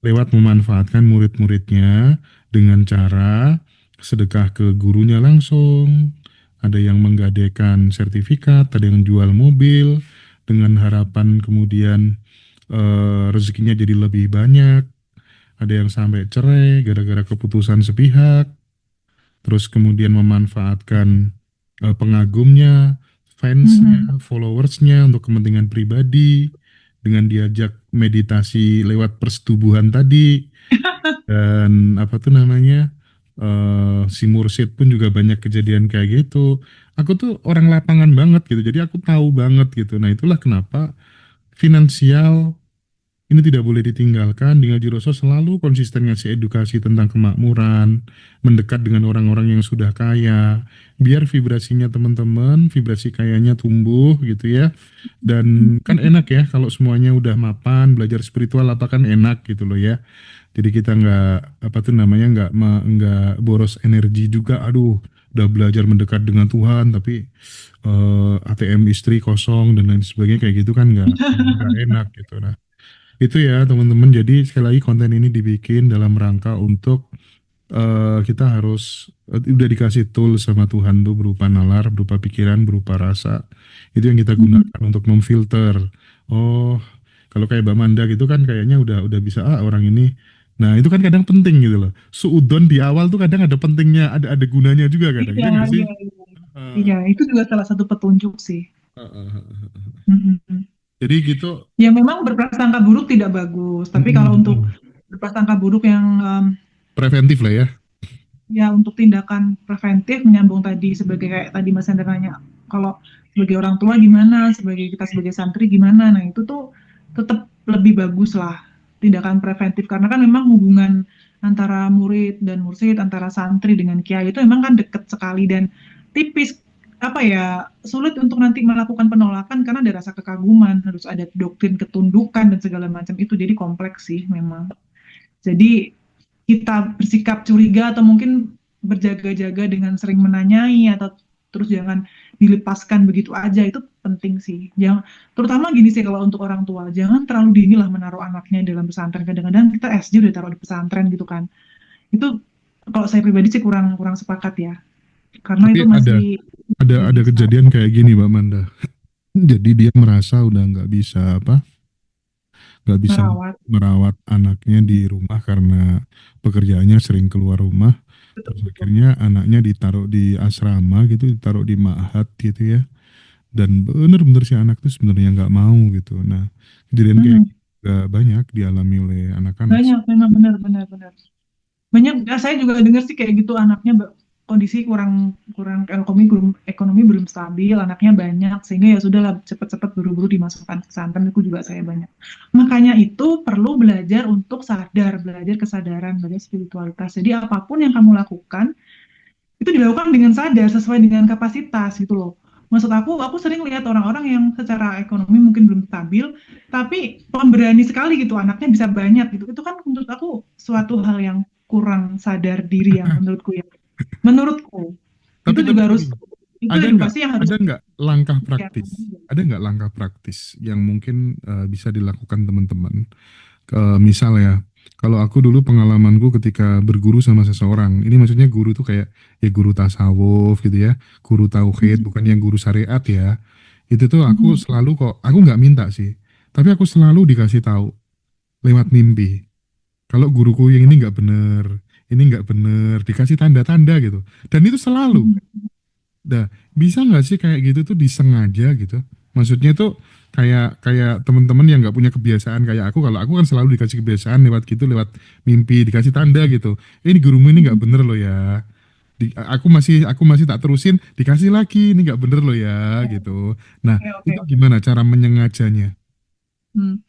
lewat memanfaatkan murid-muridnya dengan cara sedekah ke gurunya langsung. Ada yang menggadaikan sertifikat, ada yang jual mobil dengan harapan kemudian rezekinya jadi lebih banyak. Ada yang sampai cerai gara-gara keputusan sepihak. Terus kemudian memanfaatkan pengagumnya, Mhm. fansnya, followersnya untuk kepentingan pribadi dengan diajak meditasi lewat persetubuhan tadi dan apa tuh namanya si Mursid pun juga banyak kejadian kayak gitu. Aku tuh orang lapangan banget gitu, jadi aku tahu banget gitu. Nah itulah kenapa finansial ini tidak boleh ditinggalkan. Di Ngaji Roso selalu konsisten ngasih edukasi tentang kemakmuran, mendekat dengan orang-orang yang sudah kaya, biar vibrasinya teman-teman, vibrasi kayanya tumbuh gitu ya. Dan kan enak ya kalau semuanya udah mapan, belajar spiritual apa kan enak gitu loh ya. Jadi kita nggak apa tuh namanya nggak boros energi juga. Aduh, udah belajar mendekat dengan Tuhan tapi ATM istri kosong dan lain sebagainya kayak gitu kan nggak enak gitu. Nah itu ya teman-teman. Jadi sekali lagi konten ini dibikin dalam rangka untuk kita harus udah dikasih tool sama Tuhan tuh berupa nalar, berupa pikiran, berupa rasa. Itu yang kita Mhm. gunakan untuk memfilter. Oh, kalau kayak Mbak Manda gitu kan kayaknya udah bisa orang ini. Nah, itu kan kadang penting gitu loh. Suudon di awal tuh kadang ada pentingnya, ada gunanya juga kadang. Iya, Iya nggak sih? iya, iya. Uh, Iya, itu juga salah satu petunjuk sih. uh, uh, uh. Mhm. Jadi gitu. Ya memang berprasangka buruk tidak bagus, tapi kalau untuk berprasangka buruk yang Preventif lah ya. ya untuk tindakan preventif menyambung tadi sebagai kayak tadi Mas Hendra nanya, kalau sebagai orang tua gimana, sebagai kita sebagai santri gimana, nah itu tuh tetap lebih bagus lah tindakan preventif karena kan memang hubungan antara murid dan mursyid, antara santri dengan kiai itu memang kan deket sekali dan tipis apa ya sulit untuk nanti melakukan penolakan karena ada rasa kekaguman, harus ada doktrin ketundukan dan segala macam itu jadi kompleks sih memang. Jadi kita bersikap curiga atau mungkin berjaga-jaga dengan sering menanyai atau terus jangan dilepaskan begitu aja itu penting sih. Jangan terutama gini sih kalau untuk orang tua, jangan terlalu dini lah menaruh anaknya dalam pesantren. Kadang-kadang kita SD udah taruh di pesantren gitu kan. Itu kalau saya pribadi sih kurang kurang sepakat ya. Karena Tapi itu ada masih ada biasa kejadian kayak gini Mbak Manda. Jadi dia merasa udah nggak bisa merawat. merawat anaknya di rumah karena pekerjaannya sering keluar rumah. Betul, Terus betul. akhirnya anaknya ditaruh di asrama gitu, ditaruh di ma'had gitu ya. Dan bener-bener si anak tuh sebenarnya nggak mau gitu. Nah, kejadian kayak Hmm, gitu juga banyak dialami oleh anak-anak. banyak memang benar-benar benar. Banyak saya juga dengar sih kayak gitu anaknya kondisi kurang kurang ekonomi belum stabil anaknya banyak sehingga ya sudahlah cepat-cepat buru-buru dimasukkan ke pesantren itu juga saya banyak makanya itu perlu belajar untuk sadar belajar kesadaran belajar spiritualitas jadi apapun yang kamu lakukan itu dilakukan dengan sadar sesuai dengan kapasitas gitu loh maksud aku sering lihat orang-orang yang secara ekonomi mungkin belum stabil tapi pemberani sekali gitu anaknya bisa banyak gitu itu kan menurut aku suatu hal yang kurang sadar diri ya menurutku itu Tapi juga harus gini, itu ada nggak edukasi yang harus ada nggak langkah disiapkan praktis? juga. Ada nggak langkah praktis yang mungkin bisa dilakukan teman-teman? Misal ya, kalau aku dulu pengalamanku ketika berguru sama seseorang, ini maksudnya guru tuh kayak ya guru tasawuf gitu ya, guru tauhid, Mhm, bukan yang guru syariat ya. Itu tuh aku mhm, selalu kok, aku nggak minta sih, tapi aku selalu dikasih tahu lewat mimpi. Kalau guruku yang ini nggak bener, dikasih tanda-tanda gitu. Dan itu selalu. mhm. Nah, bisa nggak sih kayak gitu tuh disengaja gitu? Maksudnya tuh kayak kayak teman-teman yang nggak punya kebiasaan kayak aku. Kalau aku kan selalu dikasih kebiasaan lewat gitu, lewat mimpi, dikasih tanda gitu. Ini gurumu ini nggak bener loh ya. Aku masih tak terusin, dikasih lagi, ini nggak bener loh ya gitu. Nah, Oke, oke, itu oke. gimana cara menyengajanya? Hmm.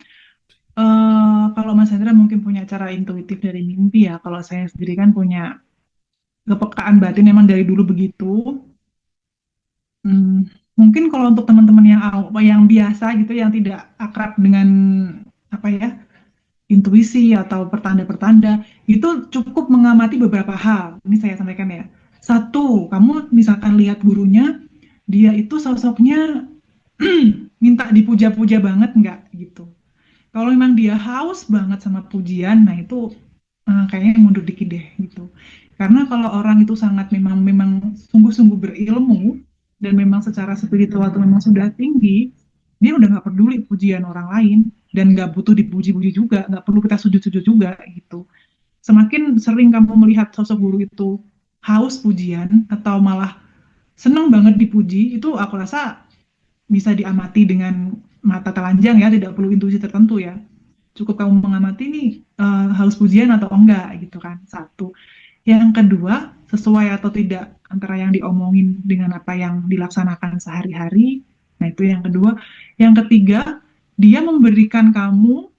Kalau Mas Hendra mungkin punya cara intuitif dari mimpi ya. Kalau saya sendiri kan punya kepekaan batin memang dari dulu begitu. Hmm, mungkin kalau untuk teman-teman yang biasa gitu, yang tidak akrab dengan apa ya intuisi atau pertanda-pertanda, itu cukup mengamati beberapa hal. Ini saya sampaikan ya. Satu, kamu misalkan lihat gurunya, dia itu sosoknya minta dipuja-puja banget nggak gitu. Kalau memang dia haus banget sama pujian, nah itu kayaknya mundur dikit deh gitu. Karena kalau orang itu sangat memang memang sungguh-sungguh berilmu dan memang secara spiritual itu memang sudah tinggi, dia udah nggak peduli pujian orang lain dan nggak butuh dipuji-puji juga, nggak perlu kita sujud-sujud juga gitu. Semakin sering kamu melihat sosok guru itu haus pujian atau malah seneng banget dipuji, itu aku rasa bisa diamati dengan mata telanjang ya, tidak perlu intuisi tertentu ya. Cukup kamu mengamati nih haus pujian atau enggak gitu kan. Satu. Yang kedua, sesuai atau tidak antara yang diomongin dengan apa yang dilaksanakan sehari-hari. Nah, itu yang kedua. Yang ketiga, dia memberikan kamu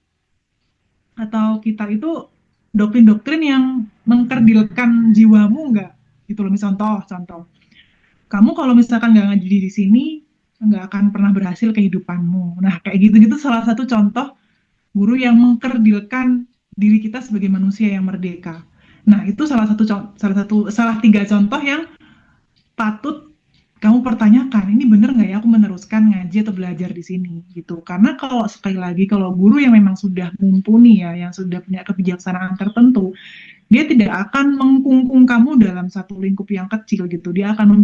atau kita itu doktrin-doktrin yang mengkerdilkan jiwamu enggak? Gitu loh, misal contoh. Kamu kalau misalkan nggak ngaji di sini, nggak akan pernah berhasil kehidupanmu. Nah, kayak gitu-gitu salah satu contoh guru yang mengkerdilkan diri kita sebagai manusia yang merdeka. Nah, itu salah tiga contoh yang patut kamu pertanyakan, ini bener nggak ya aku meneruskan ngaji atau belajar di sini gitu. Karena kalau sekali lagi kalau guru yang memang sudah mumpuni ya, yang sudah punya kebijaksanaan tertentu, dia tidak akan mengkungkung kamu dalam satu lingkup yang kecil gitu. Dia akan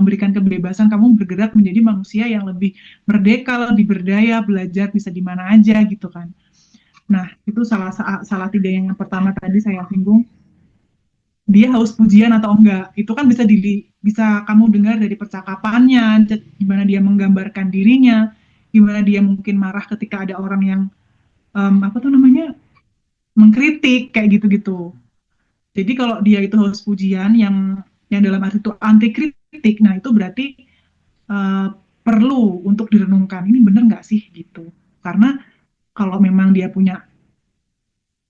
memberikan kebebasan kamu bergerak menjadi manusia yang lebih merdeka, lebih berdaya, belajar bisa di mana aja gitu kan. Nah, itu salah tiga yang pertama tadi saya singgung. Dia haus pujian atau enggak? Itu kan bisa kamu dengar dari percakapannya, gimana dia menggambarkan dirinya, gimana dia mungkin marah ketika ada orang yang apa tuh namanya mengkritik kayak gitu-gitu. Jadi kalau dia itu haus pujian yang dalam arti itu anti kritik, nah itu berarti uh, perlu untuk direnungkan. Ini benar nggak sih gitu? Karena kalau memang dia punya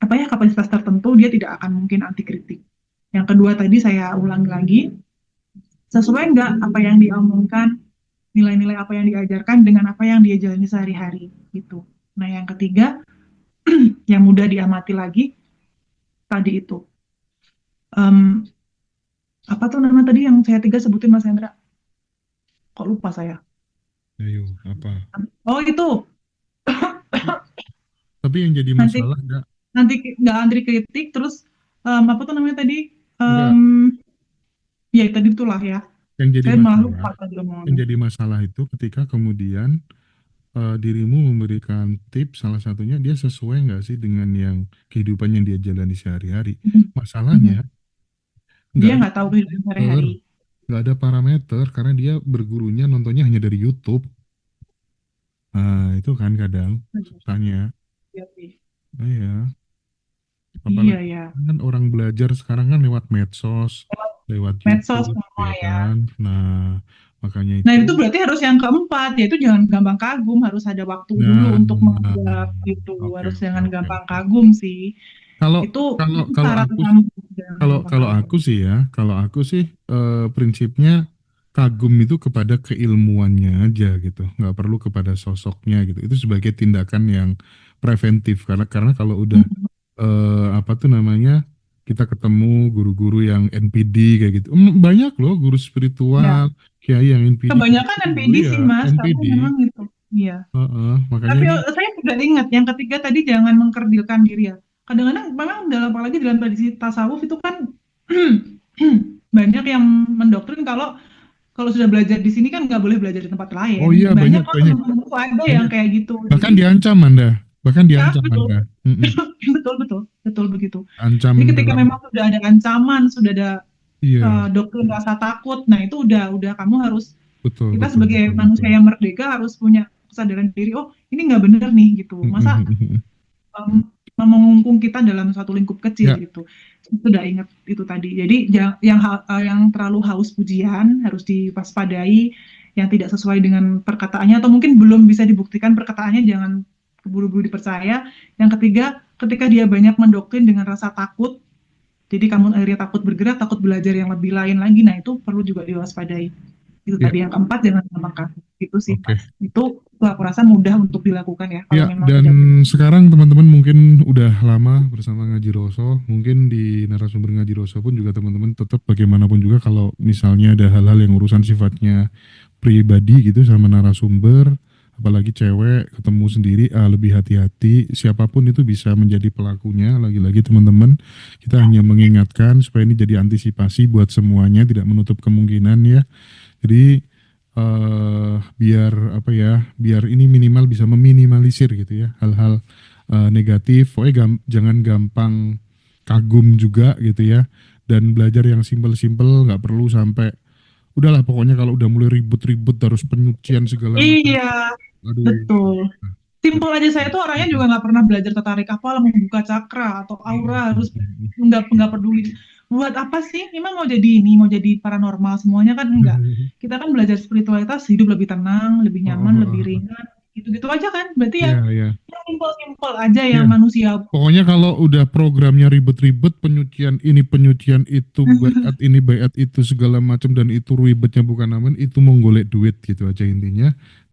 apa ya kapasitas tertentu, dia tidak akan mungkin anti kritik. Yang kedua tadi saya ulangi lagi, sesuai nggak apa yang diomongkan, nilai-nilai apa yang diajarkan dengan apa yang dia jalani sehari-hari gitu. Nah yang ketiga, yang mudah diamati lagi tadi itu. Um, Apa tuh nama tadi yang saya tiga sebutin Mas Hendra? Kok lupa saya? Ayo, apa? Oh itu Tapi yang jadi nanti masalah enggak, nanti nggak antri kritik terus apa tuh namanya tadi? enggak, Um, Ya tadi itulah ya. yang jadi Saya malah masalah, lupa tadi yang omongannya. jadi masalah itu ketika kemudian dirimu memberikan tips, salah satunya dia sesuai nggak sih dengan yang kehidupan yang dia jalani sehari-hari. Mhm. Mhm. Masalahnya nggak Dia ada nggak tahu kehidupan parameter, sehari-hari. nggak ada parameter karena dia bergurunya nontonnya hanya dari YouTube. Nah, itu kan kadang susahnya. Iya sih. Nah, ya, Iya apalagi ya. kan orang belajar sekarang kan lewat medsos, lewat Medsos YouTube, semua ya ya. kan. Nah, makanya Nah itu, itu berarti harus yang keempat, yaitu jangan gampang kagum, harus ada waktu dulu nah, untuk menganggap gitu, oke, harus oke, jangan oke, gampang oke. kagum sih. Kalau Itu kalau itu kalau saran aku kamu jangan Kalau gampang kalau kagum. aku sih ya, kalau aku sih prinsipnya kagum itu kepada keilmuannya aja gitu, nggak perlu kepada sosoknya gitu. Itu sebagai tindakan yang preventif karena kalau udah Mhm. apa tuh namanya kita ketemu guru-guru yang NPD kayak gitu, banyak loh guru spiritual Ya, kiai yang NPD kayak kebanyakan gitu dulu NPD ya sih Mas, karena NPD. memang itu. Iya. Makanya Tapi ini saya sudah ingat yang ketiga tadi jangan mengkerdilkan diri ya. Kadang-kadang memang apalagi dalam tradisi tasawuf itu kan banyak yang mendoktrin kalau kalau sudah belajar di sini kan nggak boleh belajar di tempat oh lain. iya Banyak banyak kok banyak teman-temanku ada yang banyak kayak gitu. bahkan Jadi diancam Anda, bahkan ya diancam betul, Anda. Mm-mm. betul betul betul begitu. Ancam Jadi ketika dalam, memang sudah ada ancaman, sudah ada iya, doktrin rasa takut, nah itu udah kamu harus betul, kita betul, sebagai betul, betul. manusia yang merdeka harus punya kesadaran diri. Oh ini nggak bener nih gitu. Masa mengungkung kita dalam satu lingkup kecil Ya, gitu. Itu udah ingat itu tadi. Jadi yang terlalu haus pujian harus diwaspadai, yang tidak sesuai dengan perkataannya atau mungkin belum bisa dibuktikan perkataannya jangan keburu-buru dipercaya. Yang ketiga, ketika dia banyak mendoktrin dengan rasa takut, jadi kamu akhirnya takut bergerak, takut belajar yang lebih lain lagi. Nah, itu perlu juga diwaspadai. Itu ya, tadi yang keempat, jangan gampang kaku. Itu sih, oke. Mas. Itu aku rasa mudah untuk dilakukan ya, kalau Ya, memang dan sudah punya. sekarang teman-teman mungkin udah lama bersama Ngaji Roso, mungkin di narasumber Ngaji Roso pun juga teman-teman tetap bagaimanapun juga kalau misalnya ada hal-hal yang urusan sifatnya pribadi gitu sama narasumber apalagi cewek ketemu sendiri, lebih hati-hati. Siapapun itu bisa menjadi pelakunya. Lagi-lagi teman-teman, kita hanya mengingatkan supaya ini jadi antisipasi buat semuanya, tidak menutup kemungkinan ya. Jadi biar apa ya, biar ini minimal bisa meminimalisir gitu ya hal-hal negatif. Pokoknya jangan gampang kagum juga gitu ya. Dan belajar yang simpel-simpel, nggak perlu sampai udahlah pokoknya kalau udah mulai ribut-ribut harus penyucian segala macam. Iya, Aduh. betul. Simpel aja saya tuh orangnya juga nggak pernah belajar tertarik apa lah membuka cakra atau aura harus nggak peduli buat apa sih? Memang mau jadi ini, mau jadi paranormal semuanya kan enggak. Kita kan belajar spiritualitas hidup lebih tenang, lebih nyaman, lebih ringan, gitu-gitu aja kan. Berarti ya, Ya, ya, ya simpel-simpel aja yang ya. manusia. Pokoknya kalau udah programnya ribet-ribet, penyucian ini, penyucian itu, bayat ini, bayat itu, segala macam, dan itu ribetnya bukan aman, itu menggolek duit gitu aja intinya.